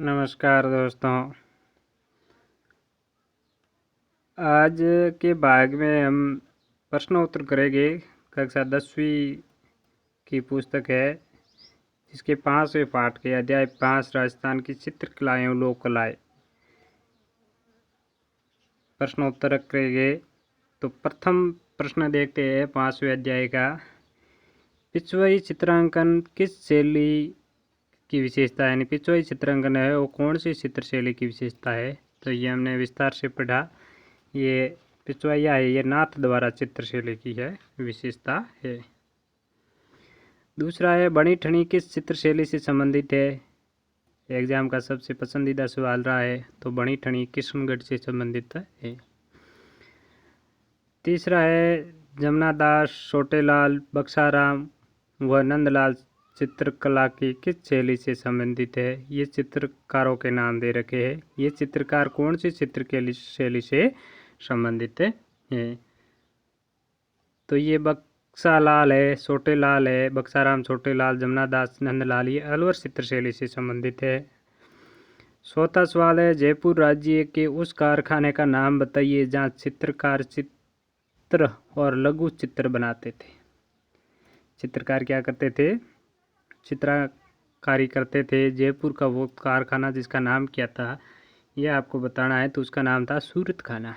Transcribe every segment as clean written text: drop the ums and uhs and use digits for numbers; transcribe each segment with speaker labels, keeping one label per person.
Speaker 1: नमस्कार दोस्तों। आज के भाग में हम प्रश्नोत्तर करेंगे। कक्षा 10वीं की पुस्तक है जिसके 5वें पाठ के अध्याय 5 राजस्थान की चित्रकलाएं और लोक कलाएं प्रश्नोत्तर करेंगे। तो प्रथम प्रश्न देखते हैं 5वें अध्याय का। पिछवाई चित्रांकन किस शैली की विशेषता है, यानी पिछवाई चित्रांकन है वो कौन सी चित्र शैली की विशेषता है। तो ये हमने विस्तार से पढ़ा। ये पिछवाइया है, ये नाथ द्वारा चित्रशैली की है विशेषता है। दूसरा है बनी ठनी किस चित्रशैली से संबंधित है। एग्जाम का सबसे पसंदीदा सवाल रहा है, तो बनी ठनी किशनगढ़ से संबंधित है। तीसरा है जमुनादास, छोटेलाल, बक्साराम व नंदलाल चित्रकला की किस शैली से संबंधित है। ये चित्रकारों के नाम दे रखे हैं। ये चित्रकार कौन सी चित्र शैली से संबंधित है। तो ये बक्सालाल है, छोटेलाल है, बक्साराम, छोटेलाल, जमुनादास, नंदलाल, ये अलवर चित्रशैली से संबंधित है। चौथा सवाल है जयपुर राज्य के उस कारखाने का नाम बताइए जहाँ चित्रकार चित्र और लघु चित्र बनाते थे। चित्रकार क्या करते थे, चित्रकारी करते थे। जयपुर का वो कारखाना जिसका नाम क्या था ये आपको बताना है। तो उसका नाम था सूरत खाना।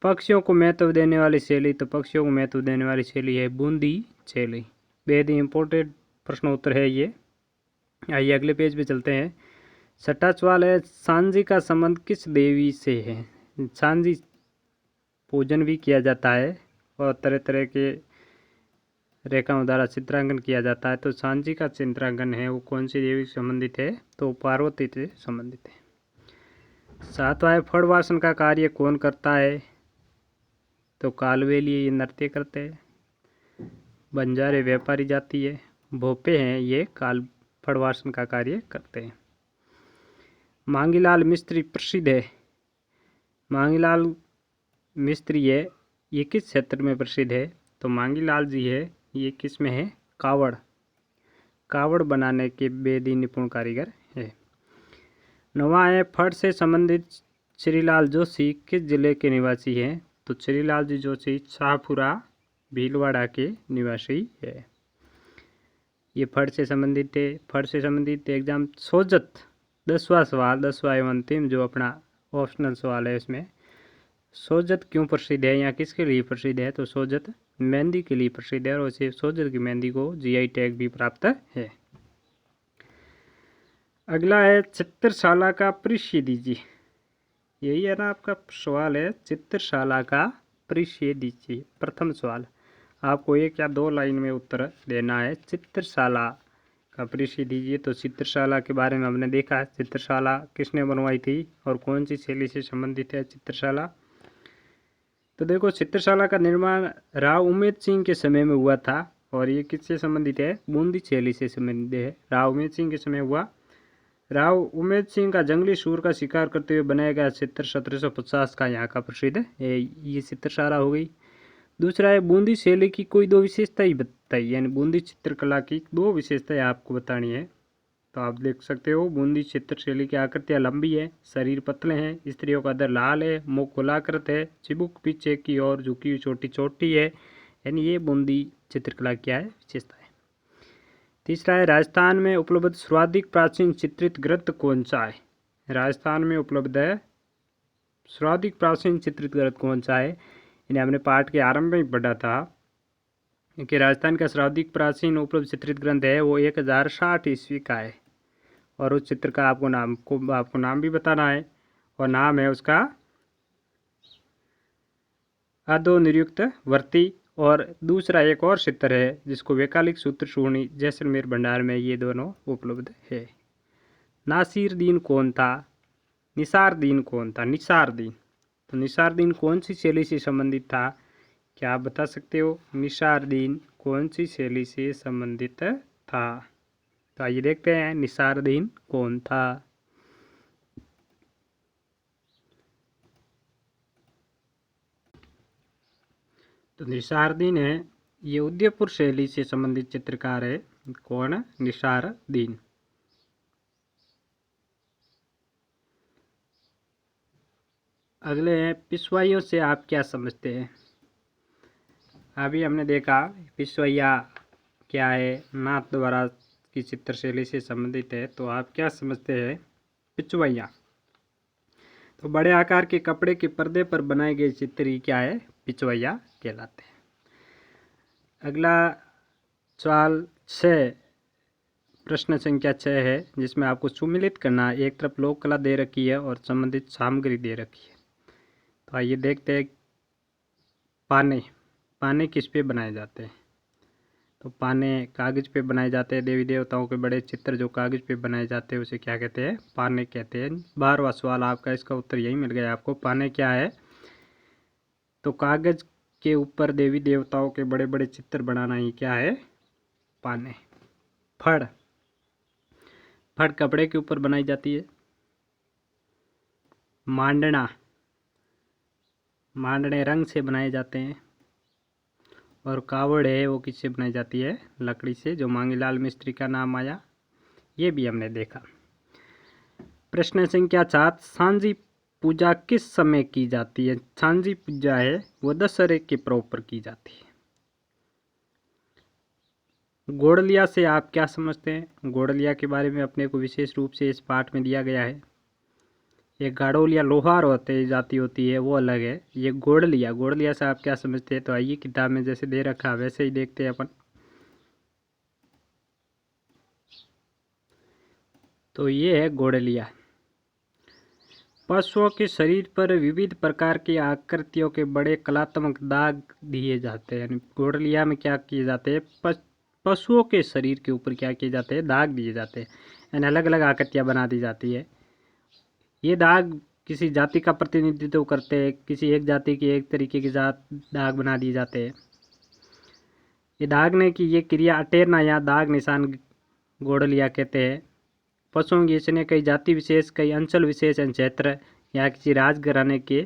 Speaker 1: पक्षियों को महत्व देने वाली शैली, तो पक्षियों को महत्व देने वाली शैली है बूंदी शैली। बेहद ही इम्पोर्टेंट प्रश्नोत्तर है ये। आइए अगले पेज पे चलते हैं। छठा सवाल है सांझी का संबंध किस देवी से है। सांझी पूजन भी किया जाता है और तरह तरह के रेखाओं द्वारा चित्रांकन किया जाता है। तो सांझी का चित्रांकन है वो कौन सी देवी से संबंधित है, तो पार्वती से संबंधित है। सातवां है फड़ वासन का कार्य कौन करता है। तो कालवेली ये नृत्य करते हैं। बंजारे व्यापारी जाति है। भोपे हैं ये फड़ वासन का कार्य करते हैं। मांगीलाल मिस्त्री प्रसिद्ध है। मांगीलाल मिस्त्री है ये किस क्षेत्र में प्रसिद्ध है। तो मांगीलाल जी है ये किस में है, कावड़ बनाने के बेहद ही निपुण कारीगर है। नौवां है फड़ से संबंधित श्रीलाल जोशी किस जिले के निवासी हैं। तो श्रीलाल जी जोशी शाहपुरा भीलवाड़ा के निवासी है। ये फड़ से संबंधित है। फड़ से संबंधित एग्जाम सोजत 10वां सवाल, 10वां एवं अंतिम जो अपना ऑप्शनल सवाल है इसमें सोजत क्यों प्रसिद्ध है या किसके लिए प्रसिद्ध है। तो सोजत मेहंदी के लिए प्रसिद्ध है और उसे सोजत की मेहंदी को जीआई टैग भी प्राप्त है। अगला है चित्रशाला का परिचय दीजिए। यही है ना आपका सवाल है, चित्रशाला का परिचय दीजिए। प्रथम सवाल आपको एक या दो लाइन में उत्तर देना है। चित्रशाला का परिचय दीजिए। तो चित्रशाला के बारे में हमने देखा, चित्रशाला किसने बनवाई थी और कौन सी शैली से संबंधित है चित्रशाला। तो देखो चित्रशाला का निर्माण राव उमेद सिंह के समय में हुआ था और ये किससे संबंधित है, बूंदी शैली से संबंधित है। राव उमेद सिंह के समय हुआ। राव उमेद सिंह का जंगली सूर का शिकार करते हुए बनाया गया चित्र 1750 का यहाँ का प्रसिद्ध है। ये चित्रशाला हो गई। दूसरा है बूंदी शैली की कोई दो विशेषता ही बताई, यानी बूंदी चित्रकला की दो विशेषताएं आपको बतानी है। तो आप देख सकते हो बूंदी चित्र शैली की आकृतियाँ लंबी है, शरीर पतले हैं, स्त्रियों का दर लाल है, मुख गोलाकृत है, चिबुक पीछे की ओर झुकी हुई छोटी छोटी है, यानी ये बूंदी चित्रकला क्या है, विशेषता है। तीसरा है राजस्थान में उपलब्ध सर्वाधिक प्राचीन चित्रित ग्रंथ कौन सा है। राजस्थान में उपलब्ध है सर्वाधिक प्राचीन चित्रित ग्रंथ कौन सा है। इन्हें हमने पाठ के आरंभ में ही पढ़ा था कि राजस्थान का सर्वाधिक प्राचीन उपलब्ध चित्रित ग्रंथ है वो 1060 ईस्वी का है और उस चित्र का आपको नाम भी बताना है और नाम है उसका अधो निरुक्त वर्ती। और दूसरा एक और चित्र है जिसको वैकालिक सूत्र सूर्णी जैसलमेर भंडार में ये दोनों उपलब्ध है। नासिर दीन कौन था, निसार दीन कौन था। निसार दीन, तो निसार दीन कौन सी शैली से संबंधित था, क्या आप बता सकते हो। निसार दीन कौन सी शैली से संबंधित था। तो आइए देखते हैं निसार दीन कौन था। तो निसार दीन है ये उदयपुर शैली से संबंधित चित्रकार है। कौन, निसार दीन। अगले हैं पिछवाइयों से आप क्या समझते हैं। अभी हमने देखा पिछवैया क्या है, नाथ द्वारा की चित्रशैली से संबंधित है। तो आप क्या समझते हैं पिछवैया। तो बड़े आकार के कपड़े के पर्दे पर बनाए गए चित्र ही क्या है, पिछवैया कहलाते हैं। अगला सवाल 6, प्रश्न संख्या 6 है, जिसमें आपको सुमिलित करना है। एक तरफ लोक कला दे रखी है और संबंधित सामग्री दे रखी है। तो आइए देखते हैं। पाने, पाने किस पे बनाए जाते हैं। तो पाने कागज पे बनाए जाते हैं। देवी देवताओं के बड़े चित्र जो कागज पे बनाए जाते हैं उसे क्या कहते हैं, पाने कहते हैं। 12वां सवाल आपका, इसका उत्तर यही मिल गया आपको। पाने क्या है, तो कागज के ऊपर देवी देवताओं के बड़े बड़े चित्र बनाना ही क्या है, पाने। फड़, फड़ कपड़े के ऊपर बनाई जाती है। मांडना, मांडने रंग से बनाए जाते हैं। और कावड़ है वो किससे बनाई जाती है, लकड़ी से, जो मांगीलाल मिस्त्री का नाम आया, ये भी हमने देखा। प्रश्न संख्या 7, सांझी पूजा किस समय की जाती है। सांझी पूजा है वो दशहरे के पर्व पर की जाती है। गोड़लिया से आप क्या समझते हैं। गोड़लिया के बारे में अपने को विशेष रूप से इस पाठ में दिया गया है। ये गाड़ोलिया लोहार होते जाति होती है वो अलग है। ये गोड़लिया, गोड़लिया से आप क्या समझते हैं। तो आइए किताब में जैसे दे रखा है वैसे ही देखते हैं अपन। तो ये है गोड़लिया। पशुओं के शरीर पर विविध प्रकार की आकृतियों के बड़े कलात्मक दाग दिए जाते हैं। गोड़लिया में क्या किए जाते हैं, पशुओं के शरीर के ऊपर क्या किए जाते हैं, दाग दिए जाते हैं। यानी अलग अलग आकृतियां बना दी जाती है। ये दाग किसी जाति का प्रतिनिधित्व करते हैं। किसी एक जाति की एक तरीके के दाग बना दिए जाते हैं। ये दागने की ये क्रिया अटेरना या दाग निशान गोड़लिया कहते हैं। पशुओं की इसने कई जाति विशेष, कई अंचल विशेष क्षेत्र या किसी राजघराने के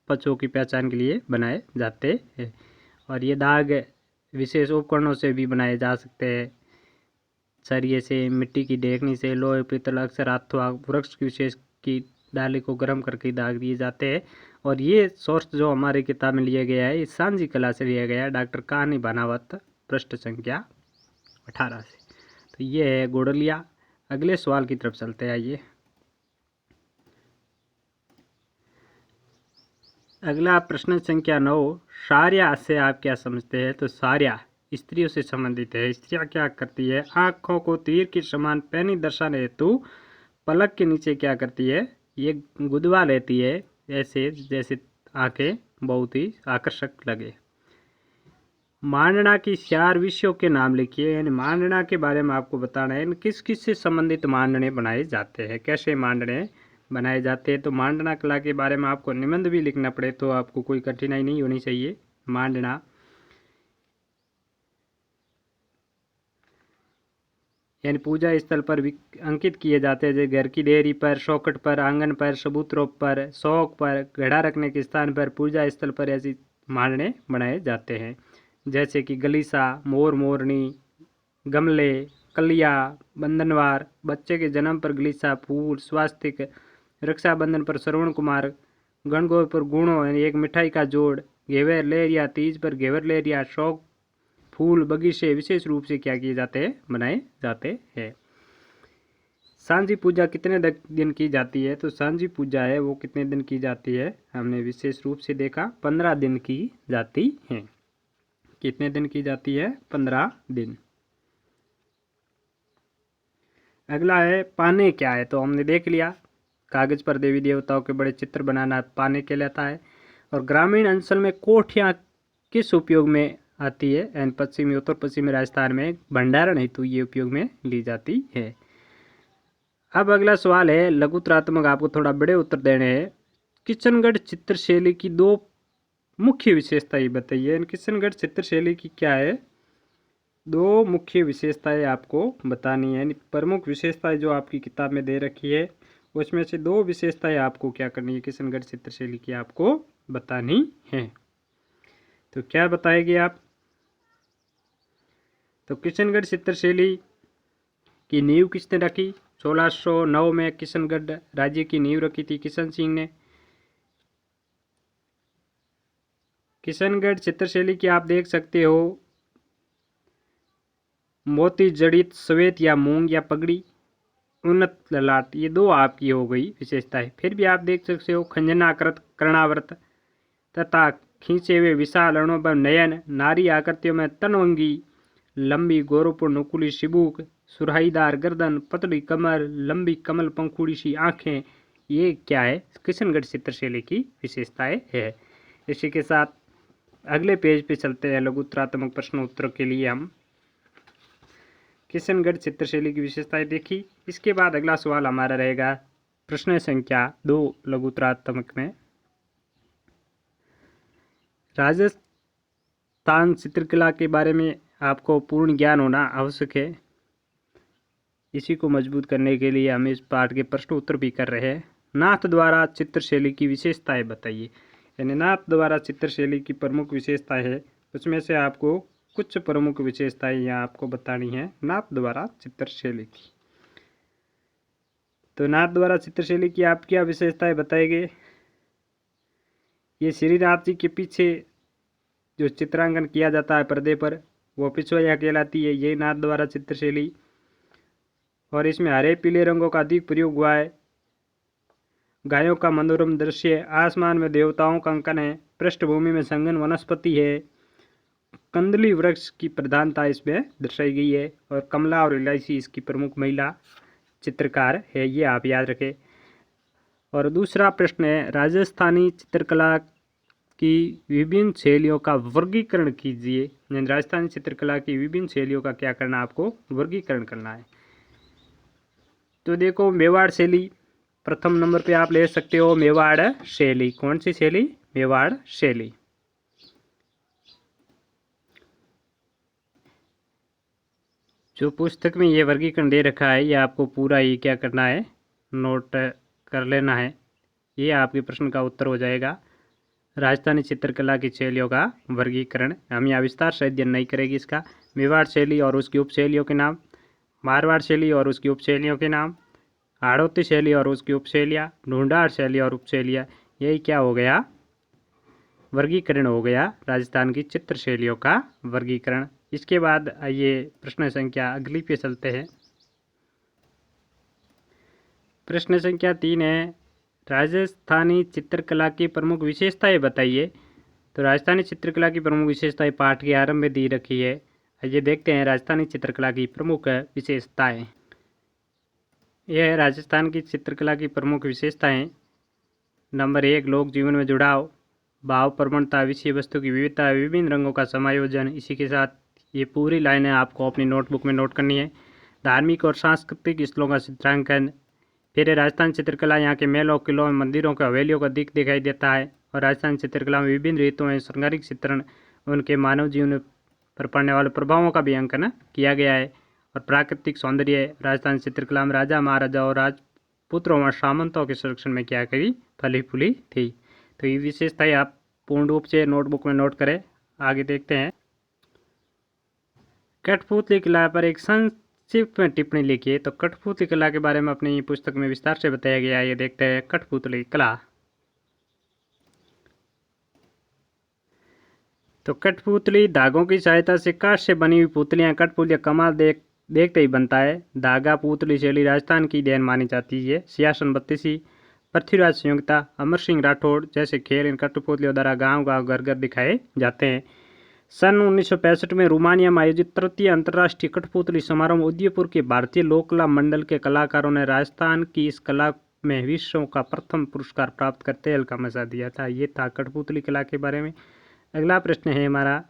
Speaker 1: पशुओं की पहचान के लिए बनाए जाते हैं। और ये दाग विशेष उपकरणों से भी बनाए जा सकते हैं। सरिये से, मिट्टी की ढेकनी से, लोहे, पीतल, अक्सर अथवा वृक्ष की विशेष की डाली को गर्म करके दाग दिए जाते हैं। और ये सोर्स जो हमारी किताब में लिया गया है, ये सांझी कला से लिया गया है, डॉक्टर कहानी बनावत, पृष्ठ संख्या 18 से। तो ये है गोड़लिया। अगले सवाल की तरफ चलते हैं। आइए, अगला प्रश्न संख्या 9, सार्या से आप क्या समझते हैं। तो सार्या स्त्रियों से संबंधित है। स्त्रियां क्या करती है, आंखों को तीर के समान पैनी दर्शाने हेतु पलक के नीचे क्या करती है, ये गुदवा लेती है, ऐसे जैसे आंखें बहुत ही आकर्षक लगे। मांडना की 4 विषयों के नाम लिखिए। यानी मांडना के बारे में आपको बताना है किस किस से संबंधित मांडने बनाए जाते हैं, कैसे मांडने बनाए जाते हैं। तो मांडना कला के बारे में आपको निबंध भी लिखना पड़े तो आपको कोई कठिनाई नहीं होनी चाहिए। मांडना यानी पूजा स्थल पर अंकित किए जाते हैं, जैसे घर की देहरी पर, चौखट पर, आंगन पर, सबूतरों पर, शौक पर, घड़ा रखने के स्थान पर, पूजा स्थल पर ऐसी मांडने बनाए जाते हैं। जैसे कि गलीसा, मोर मोरनी, गमले, कलिया, बंधनवार, बच्चे के जन्म पर गलीसा, फूल, स्वास्तिक, रक्षाबंधन पर श्रवण कुमार, गणगौर पर गुणों यानी एक मिठाई का जोड़, घेवर लेरिया, तीज पर घेवर लेरिया, शौक, फूल, बगीचे विशेष रूप से क्या किए जाते हैं, बनाए जाते हैं। सांझी पूजा कितने दिन की जाती है। तो सांझी पूजा है वो कितने दिन की जाती है, हमने विशेष रूप से देखा 15 दिन की जाती है। कितने दिन की जाती है, 15 दिन। अगला है पाने क्या है। तो हमने देख लिया कागज पर देवी देवताओं के बड़े चित्र बनाना पाने कहलाता है। और ग्रामीण अंचल में कोठियाँ किस उपयोग में आती है, एंड पश्चिमी उत्तर पश्चिमी राजस्थान में भंडारण हेतु ये उपयोग में ली जाती है। अब अगला सवाल है लघुतरात्मक, आपको थोड़ा बड़े उत्तर देने हैं। किशनगढ़ चित्रशैली की 2 मुख्य विशेषताएं बताइए। किशनगढ़ चित्रशैली की क्या है, 2 मुख्य विशेषताएं आपको बतानी है। प्रमुख विशेषताएं जो आपकी किताब में दे रखी है उसमें से 2 विशेषताएं आपको क्या करनी है, किशनगढ़ चित्रशैली की आपको बतानी है। तो क्या बताएंगे आप। तो किशनगढ़ चित्रशैली की नींव किसने रखी, 1609 में किशनगढ़ राज्य की नींव रखी थी किशन सिंह ने। किशनगढ़ चित्रशैली की आप देख सकते हो मोती जड़ित श्वेत या मूंग या पगड़ी, उन्नत ललाट, ये दो आपकी हो गई विशेषताएं। फिर भी आप देख सकते हो खंजनाकृत कर्णावृत तथा खींचे हुए विशाल अणों पर नयन, नारी आकृतियों में तनवंगी, लंबी गौरवपूर्ण नुकुली शिबूक, सुराहीदार गर्दन, पतली कमर, लंबी कमल पंखुड़ी सी आंखें, ये क्या है, किशनगढ़ चित्रशैली की विशेषताएं है। इसी के साथ अगले पेज पे चलते हैं लघुत्तरात्मक प्रश्न उत्तरों के लिए। हम किशनगढ़ चित्रशैली की विशेषताएं देखी। इसके बाद अगला सवाल हमारा रहेगा प्रश्न संख्या 2 लघुत्तरात्मक में, राजस्थान चित्रकला के बारे में आपको पूर्ण ज्ञान होना आवश्यक है। इसी को मजबूत करने के लिए हम इस पाठ के प्रश्न उत्तर भी कर रहे हैं। नाथ द्वारा चित्रशैली की विशेषताएं बताइए, यानी नाथ द्वारा चित्रशैली की प्रमुख विशेषताएं है, उसमें से आपको कुछ प्रमुख विशेषताएं यहाँ आपको बतानी है नाथ द्वारा चित्रशैली की। तो नाथ द्वारा चित्रशैली की आप क्या विशेषताएं बताएंगे? ये श्रीनाथ जी के पीछे जो चित्रांकन किया जाता है पर्दे पर, वो पिछवाया कहलाती है, ये नाथ द्वारा चित्रशैली। और इसमें हरे पीले रंगों का अधिक प्रयोग हुआ है। गायों का मनोरम दृश्य, आसमान में देवताओं का अंकन है, पृष्ठभूमि में संघन वनस्पति है, कंदली वृक्ष की प्रधानता इसमें दर्शाई गई है, और कमला और इलायची इसकी प्रमुख महिला चित्रकार है, ये आप याद रखें। और दूसरा प्रश्न है, राजस्थानी चित्रकला की विभिन्न शैलियों का वर्गीकरण कीजिए। राजस्थानी चित्रकला की विभिन्न शैलियों का क्या करना, आपको वर्गीकरण करना है। तो देखो, मेवाड़ शैली प्रथम नंबर पे आप ले सकते हो। मेवाड़ शैली, कौन सी शैली? मेवाड़ शैली। जो पुस्तक में ये वर्गीकरण दे रखा है, ये आपको पूरा ही क्या करना है, नोट कर लेना है। ये आपके प्रश्न का उत्तर हो जाएगा। राजस्थानी चित्रकला की शैलियों का वर्गीकरण, हम यहाँ विस्तार से अध्ययन नहीं करेंगे इसका। मेवाड़ शैली और उसकी उपशैलियों के नाम, मारवाड़ शैली और उसकी उपशैलियों के नाम, हाड़ौती शैली और उसकी उपशैलियाँ, ढूंढाड़ शैली और उपशैलियाँ, यही क्या हो गया, वर्गीकरण हो गया राजस्थान की चित्र शैलियों का वर्गीकरण। इसके बाद आइए प्रश्न संख्या अगली पे चलते हैं। प्रश्न संख्या 3 है, राजस्थानी चित्रकला की प्रमुख विशेषताएं बताइए। तो राजस्थानी चित्रकला की प्रमुख विशेषताएं पाठ के आरंभ में दी रखी है। आइए देखते हैं राजस्थानी चित्रकला की प्रमुख विशेषताएं। यह है राजस्थान की चित्रकला की प्रमुख विशेषताएं। नंबर 1, लोक जीवन में जुड़ाव, भाव प्रवणता, विषय वस्तु की विविधता, विभिन्न रंगों का समायोजन। इसी के साथ ये पूरी लाइनें आपको अपनी नोटबुक में नोट करनी है। धार्मिक और सांस्कृतिक स्थलों का चित्रांकन। फिर राजस्थान चित्रकला यहाँ के महलों, किलों, मंदिरों के हवेलियों का दिख दिखाई देता है। और राजस्थान चित्रकला में विभिन्न रीतों में श्रृंगारिक चित्रण, उनके मानव जीवन पर पड़ने वाले प्रभावों का भी अंकन किया गया है। और प्राकृतिक सौंदर्य, राजस्थान चित्रकला में राजा महाराजा और राजपुत्रों और सामंतों के संरक्षण में क्या करी, फली फूली थी। तो ये विशेषताएं आप पूर्ण रूप से नोटबुक में नोट करें। आगे देखते हैं, कठपुतली कला पर एक संक्षिप्त में टिप्पणी लिखिए। तो कठपुतली कला के बारे में अपनी पुस्तक में विस्तार से बताया गया है। ये देखते हैं कठपुतली कला। तो कठपुतली धागों की सहायता से काठ से बनी हुई पुतलियां, कठपुतलियां कमाल देखते ही बनता है। धागा पुतली शैली राजस्थान की देन मानी जाती है। सियासन बत्तीसी, पृथ्वीराज संयुक्ता, अमर सिंह राठौड़ जैसे खेल इन कठपुतलियों द्वारा गांव गांव घर घर दिखाए जाते हैं। सन 1965 में रोमानिया में आयोजित तृतीय अंतर्राष्ट्रीय कठपुतली समारोह में उदयपुर के भारतीय लोक कला मंडल के कलाकारों ने राजस्थान की इस कला में विश्व का प्रथम पुरस्कार प्राप्त करते हल्का मचा दिया था। ये था कठपुतली कला के बारे में। अगला प्रश्न है हमारा,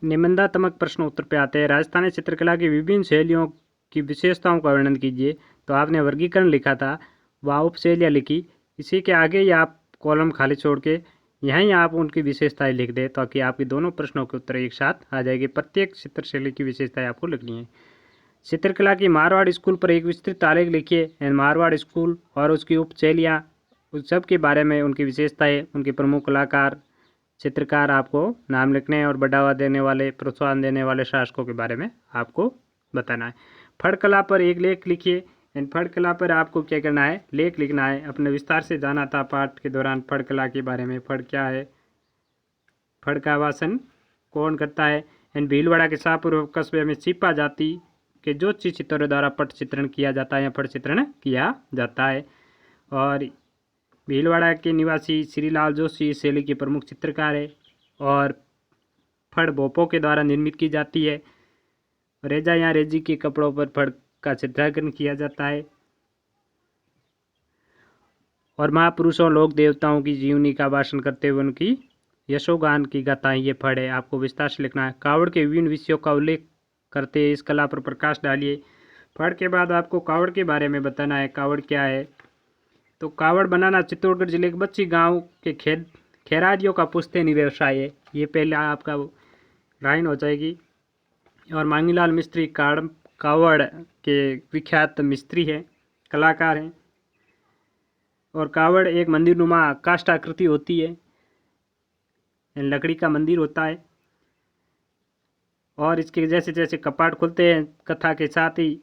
Speaker 1: निबंधात्मक प्रश्न उत्तर पे आते हैं। राजस्थानी चित्रकला की विभिन्न शैलियों की विशेषताओं का वर्णन कीजिए। तो आपने वर्गीकरण लिखा था, वह उपशैलियाँ लिखी। इसी के आगे ही आप कॉलम खाली छोड़ के यहीं आप उनकी विशेषताएं लिख दें, ताकि आपके दोनों प्रश्नों के उत्तर एक साथ आ जाएंगे। प्रत्येक चित्रशैली की विशेषताएं आपको लिखनी है। चित्रकला की मारवाड़ स्कूल पर एक विस्तृत आलेख लिखिए। मारवाड़ स्कूल और उसकी उपशैलियाँ, उस सब के बारे में, उनकी विशेषताएं, उनके प्रमुख कलाकार, चित्रकार आपको नाम लिखने हैं। और बढ़ावा देने वाले, प्रोत्साहन देने वाले शासकों के बारे में आपको बताना है। फड़ कला पर एक लेख लिखिए। इन फड़ कला पर आपको क्या करना है, लेख लिखना है। अपने विस्तार से जाना था पाठ के दौरान फड़ कला के बारे में। फड़ क्या है, फड़ का वासन कौन करता है। इन भीलवाड़ा के शाहपुर कस्बे में छिपा जाति के ज्योतिषी चित्रों द्वारा पट चित्रण किया जाता है या फड़ चित्रण किया जाता है। और भीलवाड़ा के निवासी श्रीलाल जोशी इस शैली के प्रमुख चित्रकार है और फड़ भोपों के द्वारा निर्मित की जाती है। रेजा या रेजी के कपड़ों पर फड़ का चित्रांकन किया जाता है। और महापुरुषों लोक देवताओं की जीवनी का भाषण करते हुए उनकी यशोगान की गाथाएं ये फड़ है। आपको विस्तार से लिखना है। कावड़ के विभिन्न विषयों का उल्लेख करते इस कला पर प्रकाश डालिए। फड़ के बाद आपको कावड़ के बारे में बताना है। कावड़ क्या है, तो कावड़ बनाना चित्तौड़गढ़ जिले के बच्ची गांव के खेरादियों का पुश्तैनी व्यवसाय है। ये पहले आपका लाइन हो जाएगी। और मांगीलाल मिस्त्री कावड़ के विख्यात मिस्त्री हैं, कलाकार हैं। और कावड़ एक मंदिरनुमा काष्ठाकृति होती है, लकड़ी का मंदिर होता है। और इसके जैसे जैसे कपाट खुलते हैं कथा के साथ ही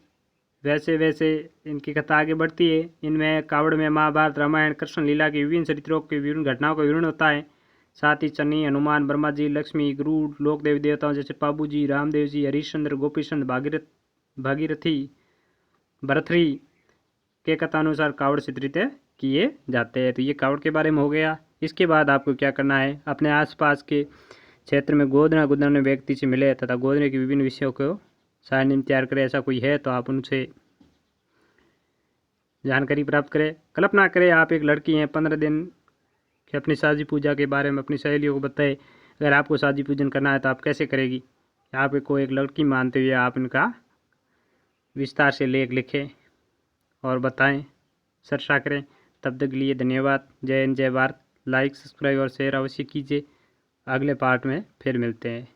Speaker 1: वैसे वैसे इनकी कथा आगे बढ़ती है। इनमें कावड़ में महाभारत, रामायण, कृष्ण लीला की विभिन्न चरित्रों की विभिन्न घटनाओं का विवरण होता है। साथ ही शनि, हनुमान, ब्रह्मा जी, लक्ष्मी, गरुड़, लोक देवी देवताओं जैसे पाबू जी, रामदेव जी, हरिश्चंद्र, गोपीचंद, भागीरथी, भरथरी के कथानुसार कावड़ चित्रित किए जाते हैं। तो ये कावड़ के बारे में हो गया। इसके बाद आपको क्या करना है, अपने आसपास के क्षेत्र में गोदना गुदरने व्यक्ति से मिले तथा गोदने के विभिन्न विषयों को सारणी तैयार करें। ऐसा कोई है तो आप उनसे जानकारी प्राप्त करें। कल्पना करें आप एक लड़की हैं, 15 दिन की अपनी शादी पूजा के बारे में अपनी सहेलियों को बताएं। अगर आपको शादी पूजन करना है तो आप कैसे करेगी। आपको एक लड़की मानते हुए आप इनका विस्तार से लेख लिखें और बताएं, चर्चा करें। तब तक के लिए धन्यवाद। जय हिंद, जय भारत। लाइक, सब्सक्राइब और शेयर अवश्य कीजिए। अगले पार्ट में फिर मिलते हैं।